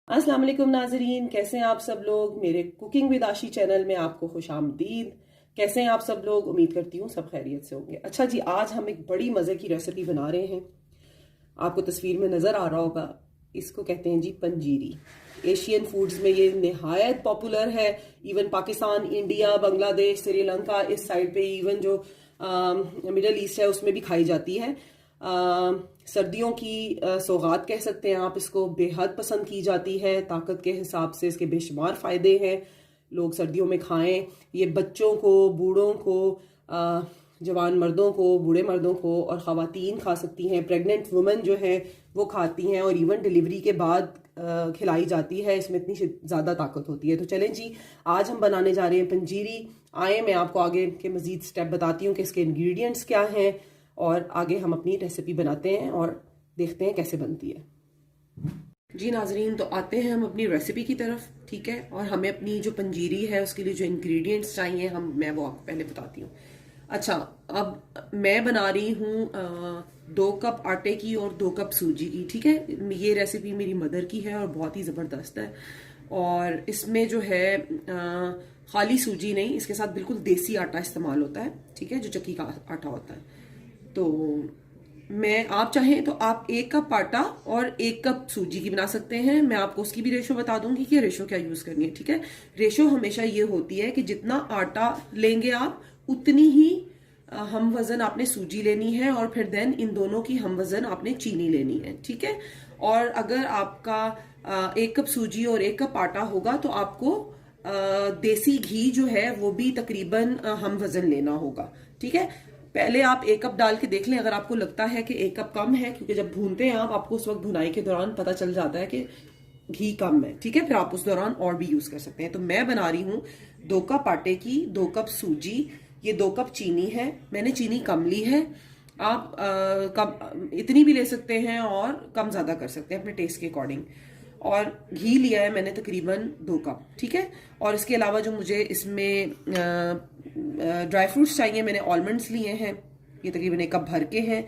अस्सलाम वालेकुम नाजरीन, कैसे हैं आप सब लोग। मेरे कुकिंग विद आशी चैनल में आपको खुशामदीद। कैसे हैं आप सब लोग? उम्मीद करती हूँ सब खैरियत से होंगे। अच्छा जी, आज हम एक बड़ी मज़े की रेसिपी बना रहे हैं। आपको तस्वीर में नज़र आ रहा होगा, इसको कहते हैं जी पंजीरी। एशियन फूड्स में ये नहायत पॉपुलर है। इवन पाकिस्तान, इंडिया, बांग्लादेश, श्रीलंका, इस साइड पे इवन जो मिडल ईस्ट है उसमें भी खाई जाती है। सर्दियों की सौगात कह सकते हैं आप इसको। बेहद पसंद की जाती है, ताकत के हिसाब से इसके बेशुमार फ़ायदे हैं। लोग सर्दियों में खाएं। ये बच्चों को, बूढ़ों को, जवान मर्दों को, बूढ़े मर्दों को और ख़वातीन खा सकती हैं। प्रेग्नेंट वुमेन जो है वो खाती हैं और इवन डिलीवरी के बाद खिलाई जाती है। इसमें इतनी ज़्यादा ताकत होती है। तो चलें जी, आज हम बनाने जा रहे हैं पंजीरी। आए मैं आपको आगे के मज़ीद स्टेप बताती हूँ कि इसके इंग्रेडिएंट्स क्या हैं और आगे हम अपनी रेसिपी बनाते हैं और देखते हैं कैसे बनती है। जी नाजरीन, तो आते हैं हम अपनी रेसिपी की तरफ। ठीक है, और हमें अपनी जो पंजीरी है उसके लिए जो इंग्रेडिएंट्स चाहिए मैं वो आपको पहले बताती हूँ। अच्छा, अब मैं बना रही हूँ 2 कप आटे की और 2 कप सूजी की। ठीक है, ये रेसिपी मेरी मदर की है और बहुत ही ज़बरदस्त है। और इसमें जो है खाली सूजी नहीं, इसके साथ बिल्कुल देसी आटा इस्तेमाल होता है। ठीक है, जो चक्की का आटा होता है। तो आप चाहें तो आप 1 कप आटा और 1 कप सूजी की बना सकते हैं। मैं आपको उसकी भी रेशो बता दूंगी कि रेशो क्या यूज करनी है। ठीक है, रेशो हमेशा ये होती है कि जितना आटा लेंगे आप उतनी ही हम वजन आपने सूजी लेनी है और फिर देन इन दोनों की हम वजन आपने चीनी लेनी है। ठीक है, और अगर आपका 1 कप सूजी और 1 कप आटा होगा तो आपको देसी घी जो है वो भी तकरीबन हम वजन लेना होगा। ठीक है, पहले आप 1 कप डाल के देख लें। अगर आपको लगता है कि 1 कप कम है, क्योंकि जब भूनते हैं आप, आपको उस वक्त भुनाई के दौरान पता चल जाता है कि घी कम है। ठीक है, फिर आप उस दौरान और भी यूज कर सकते हैं। तो मैं बना रही हूँ 2 कप आटे की, 2 कप सूजी, ये 2 कप चीनी है। मैंने चीनी कम ली है, आप कम इतनी भी ले सकते हैं और कम ज्यादा कर सकते हैं अपने टेस्ट के अकॉर्डिंग। और घी लिया है मैंने तकरीबन 2 कप। ठीक है, और इसके अलावा जो मुझे इसमें ड्राई फ्रूट्स चाहिए, मैंने आलमंड्स लिए हैं, ये तकरीबन 1 कप भर के हैं।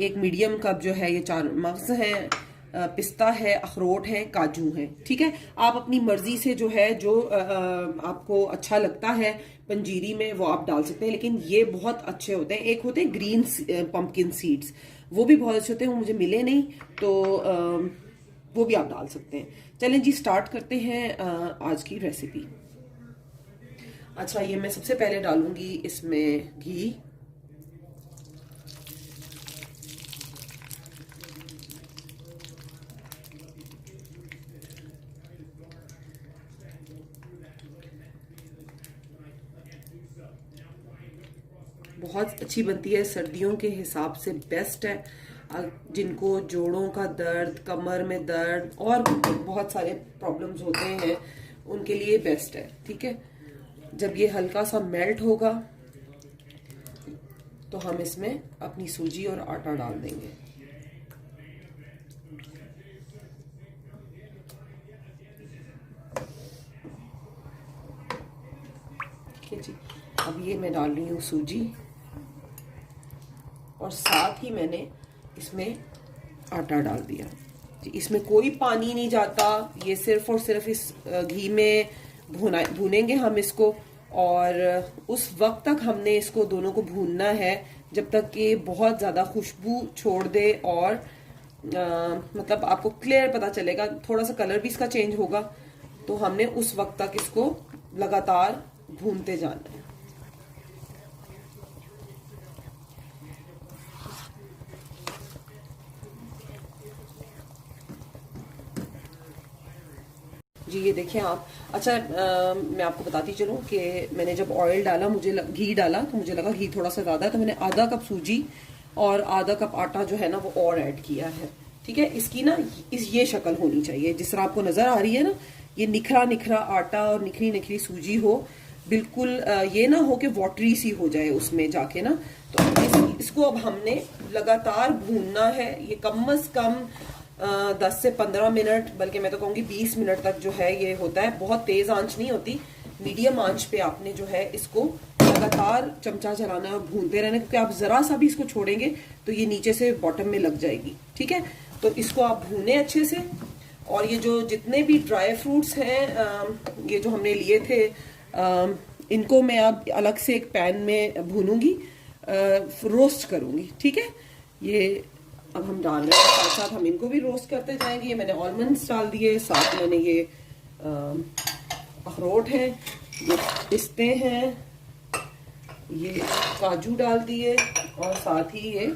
1 मीडियम कप जो है ये 4 मग्ज हैं, पिस्ता है, अखरोट है, काजू है। ठीक है, आप अपनी मर्जी से जो है जो आपको अच्छा लगता है पंजीरी में वो आप डाल सकते हैं, लेकिन ये बहुत अच्छे होते हैं। एक होते हैं ग्रीन पंपकिन सीड्स, वो भी बहुत अच्छे होते हैं, वो मुझे मिले नहीं तो वो भी आप डाल सकते हैं। चलें जी, स्टार्ट करते हैं आज की रेसिपी। अच्छा, ये मैं सबसे पहले डालूंगी इसमें घी। बहुत अच्छी बनती है, सर्दियों के हिसाब से बेस्ट है। जिनको जोड़ों का दर्द, कमर में दर्द और बहुत सारे प्रॉब्लम्स होते हैं उनके लिए बेस्ट है। ठीक है, जब ये हल्का सा मेल्ट होगा तो हम इसमें अपनी सूजी और आटा डाल देंगे। ठीक है जी, अब ये मैं डाल रही हूँ सूजी और साथ ही मैंने इसमें आटा डाल दिया जी। इसमें कोई पानी नहीं जाता, ये सिर्फ और सिर्फ इस घी में भूनेंगे हम इसको। और उस वक्त तक हमने इसको दोनों को भूनना है जब तक कि बहुत ज़्यादा खुशबू छोड़ दे और मतलब आपको क्लियर पता चलेगा, थोड़ा सा कलर भी इसका चेंज होगा। तो हमने उस वक्त तक इसको लगातार भूनते जाना है। जी, ये देखें आप। अच्छा, मैं आपको बताती चलूँ कि मैंने जब ऑयल डाला, घी डाला तो मुझे लगा घी थोड़ा सा ज़्यादा है, तो मैंने आधा कप सूजी और आधा कप आटा जो है ना वो और ऐड किया है। ठीक है, इसकी ना ये शक्ल होनी चाहिए जिस तरह आपको नज़र आ रही है ना, ये निखरा निखरा आटा और निखरी निखरी सूजी हो, बिल्कुल ये ना हो कि वाटरी सी हो जाए उसमें जाके ना। तो इसको अब हमने लगातार भूनना है। ये कम अज कम 10 से 15 मिनट, बल्कि मैं तो कहूँगी 20 मिनट तक जो है ये होता है। बहुत तेज आंच नहीं होती, मीडियम आंच पे आपने जो है इसको लगातार चमचा चलाना और भूनते रहना, क्योंकि आप जरा सा भी इसको छोड़ेंगे तो ये नीचे से बॉटम में लग जाएगी। ठीक है, तो इसको आप भूनें अच्छे से। और ये जो जितने भी ड्राई फ्रूट्स हैं ये जो हमने लिए थे, इनको मैं अब अलग से एक पैन में भूनूंगी, रोस्ट करूंगी, ठीक है। ये अब हम डाल रहे हैं, साथ साथ हम इनको भी रोस्ट करते जाएंगे। ये मैंने ऑलमंड्स डाल दिए, साथ मैंने ये अखरोट हैं, ये पिस्ते हैं, ये काजू डाल दिए और साथ ही ये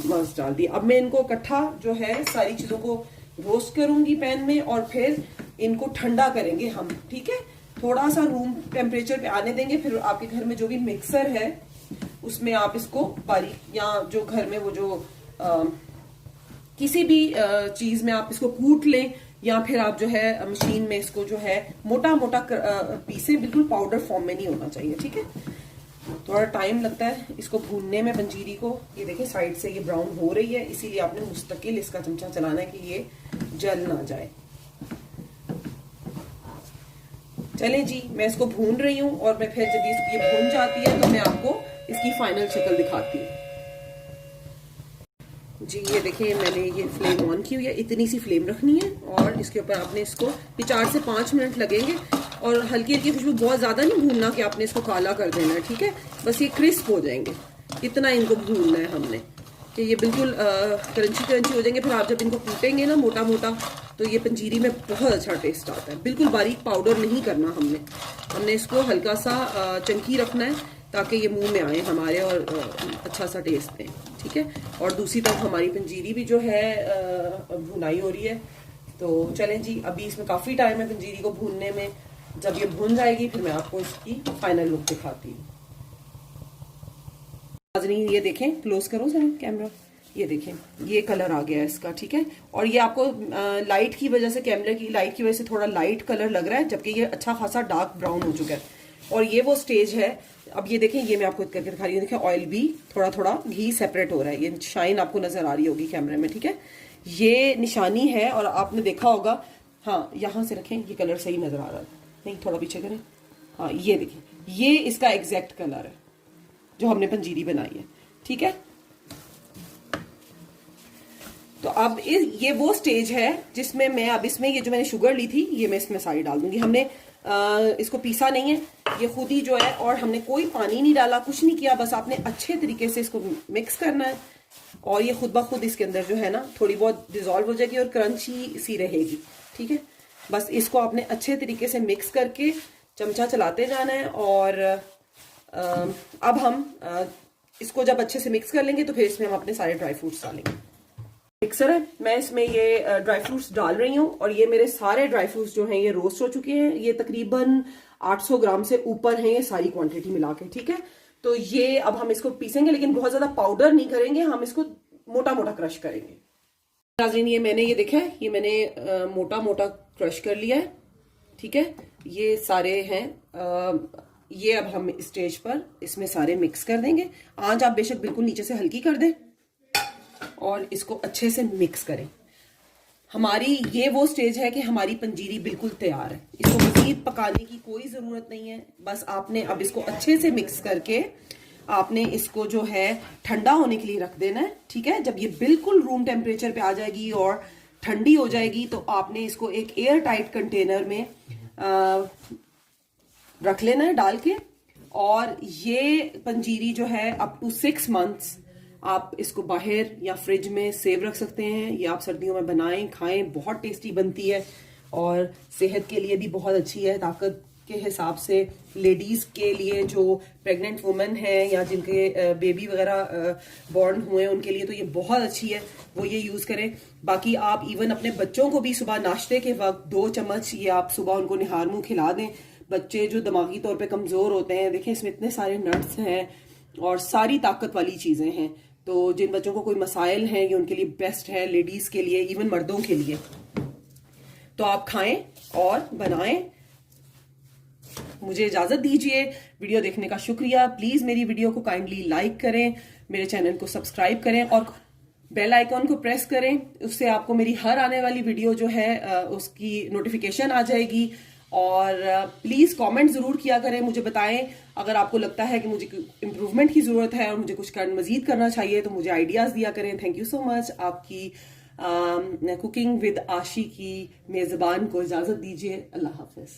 मस्त डाल दिए। अब मैं इनको इकट्ठा जो है सारी चीजों को रोस्ट करूंगी पैन में और फिर इनको ठंडा करेंगे हम, ठीक है। थोड़ा सा रूम टेम्परेचर पे आने देंगे, फिर आपके घर में जो भी मिक्सर है उसमें आप इसको बारीक, या जो घर में वो जो किसी भी चीज में आप इसको कूट लें, या फिर आप जो है मशीन में इसको जो है मोटा मोटा पीसे, बिल्कुल पाउडर फॉर्म में नहीं होना चाहिए, ठीक है। थोड़ा टाइम लगता है इसको भूनने में पंजीरी को। ये देखिए साइड से ये ब्राउन हो रही है, इसीलिए आपने मुस्तकिल इसका चमचा चलाना है कि ये जल ना जाए। चलें जी, मैं इसको भून रही हूँ और मैं फिर जब ये भून जाती है तो मैं आपको इसकी फाइनल शक्ल दिखाती हूँ जी। ये देखिए मैंने ये फ्लेम ऑन की हुई है, इतनी सी फ्लेम रखनी है और इसके ऊपर आपने इसको 4 से 5 मिनट लगेंगे। और हल्की हल्की खुशबू, बहुत ज्यादा नहीं भूनना कि आपने इसको काला कर देना है, ठीक है। बस ये क्रिस्प हो जाएंगे, इतना इनको भूनना है हमने कि ये बिल्कुल क्रंची क्रंची हो जाएंगे। फिर आप जब इनको कूटेंगे ना मोटा मोटा, तो ये पंजीरी में बहुत अच्छा टेस्ट आता है। बिल्कुल बारीक पाउडर नहीं करना हमने इसको हल्का सा चंकी रखना है ताकि ये मुंह में आए हमारे और अच्छा सा टेस्ट दें, ठीक है। और दूसरी तरफ हमारी पंजीरी भी जो है भुनाई हो रही है। तो चलें जी, अभी इसमें काफ़ी टाइम है पंजीरी को भूनने में। जब ये भून जाएगी फिर मैं आपको इसकी फाइनल लुक दिखाती हूँ। नाज़रीन ये देखें, क्लोज करो सर कैमरा, ये देखें ये कलर आ गया है इसका, ठीक है। और ये आपको लाइट की वजह से, कैमरे की लाइट की वजह से थोड़ा लाइट कलर लग रहा है, जबकि ये अच्छा खासा डार्क ब्राउन हो चुका है। और ये वो स्टेज है, अब ये देखें, ये मैं आपको करके दिखा रही हूँ। देखें ऑयल भी थोड़ा थोड़ा घी सेपरेट हो रहा है, ये शाइन आपको नजर आ रही होगी कैमरे में, ठीक है। ये निशानी है और आपने देखा होगा, हाँ यहाँ से रखें, ये कलर सही नजर आ रहा है, नहीं थोड़ा पीछे करें, हाँ ये देखें, ये इसका एग्जैक्ट कलर है जो हमने पंजीरी बनाई है, ठीक है। तो अब ये वो स्टेज है जिसमें मैं अब इसमें ये जो मैंने शुगर ली थी ये मैं इसमें सारी डाल दूंगी। हमने इसको पीसा नहीं है, ये खुद ही जो है, और हमने कोई पानी नहीं डाला, कुछ नहीं किया, बस आपने अच्छे तरीके से इसको मिक्स करना है और ये खुद ब खुद इसके अंदर जो है ना थोड़ी बहुत डिजोल्व हो जाएगी और क्रंची सी रहेगी, ठीक है। बस इसको आपने अच्छे तरीके से मिक्स करके चमचा चलाते जाना है। और अब हम इसको जब अच्छे से मिक्स कर लेंगे तो फिर इसमें हम अपने सारे ड्राई फ्रूट्स डालेंगे। मिक्सर है, मैं इसमें ये ड्राई फ्रूट्स डाल रही हूँ और ये मेरे सारे ड्राई फ्रूट्स जो हैं ये रोस्ट हो चुके हैं। ये तकरीबन 800 ग्राम से ऊपर हैं ये सारी क्वांटिटी मिला के, ठीक है। तो ये अब हम इसको पीसेंगे, लेकिन बहुत ज्यादा पाउडर नहीं करेंगे, हम इसको मोटा मोटा क्रश करेंगे। नाज़रीन ये मैंने, ये देखा है, ये मैंने मोटा मोटा क्रश कर लिया है, ठीक है। ये सारे हैं, ये अब हम स्टेज पर इसमें सारे मिक्स कर देंगे। आंच आप बेशक बिल्कुल नीचे से हल्की कर दें और इसको अच्छे से मिक्स करें। हमारी ये वो स्टेज है कि हमारी पंजीरी बिल्कुल तैयार है, इसको मजीद पकाने की कोई ज़रूरत नहीं है। बस आपने अब इसको अच्छे से मिक्स करके आपने इसको जो है ठंडा होने के लिए रख देना है, ठीक है। जब ये बिल्कुल रूम टेम्परेचर पे आ जाएगी और ठंडी हो जाएगी तो आपने इसको एक एयर टाइट कंटेनर में रख लेना है डाल के। और ये पंजीरी जो है अप टू 6 मंथ्स आप इसको बाहर या फ्रिज में सेव रख सकते हैं। ये आप सर्दियों में बनाएं, खाएं, बहुत टेस्टी बनती है और सेहत के लिए भी बहुत अच्छी है। ताकत के हिसाब से लेडीज के लिए, जो प्रेग्नेंट वुमेन है या जिनके बेबी वगैरह बॉर्न हुए हैं उनके लिए तो ये बहुत अच्छी है, वो ये यूज करें। बाकी आप इवन अपने बच्चों को भी सुबह नाश्ते के वक्त 2 चम्मच ये आप सुबह उनको निहार मुंह खिला दें। बच्चे जो दिमागी तौर पे कमजोर होते हैं, देखें इसमें इतने सारे नट्स हैं और सारी ताकत वाली चीजें हैं, तो जिन बच्चों को कोई मसाइल हैं ये उनके लिए बेस्ट है, लेडीज के लिए, इवन मर्दों के लिए। तो आप खाएं और बनाएं। मुझे इजाजत दीजिए, वीडियो देखने का शुक्रिया। प्लीज मेरी वीडियो को काइंडली लाइक करें, मेरे चैनल को सब्सक्राइब करें और बेल आइकॉन को प्रेस करें, उससे आपको मेरी हर आने वाली वीडियो जो है उसकी नोटिफिकेशन आ जाएगी। और प्लीज कमेंट जरूर किया करें, मुझे बताएं अगर आपको लगता है कि मुझे इम्प्रूवमेंट की जरूरत है और मुझे कुछ मजीद करना चाहिए तो मुझे आइडियाज दिया करें। थैंक यू सो मच आपकी कुकिंग विद आशी की मेजबान को इजाजत दीजिए। अल्लाह हाफिज।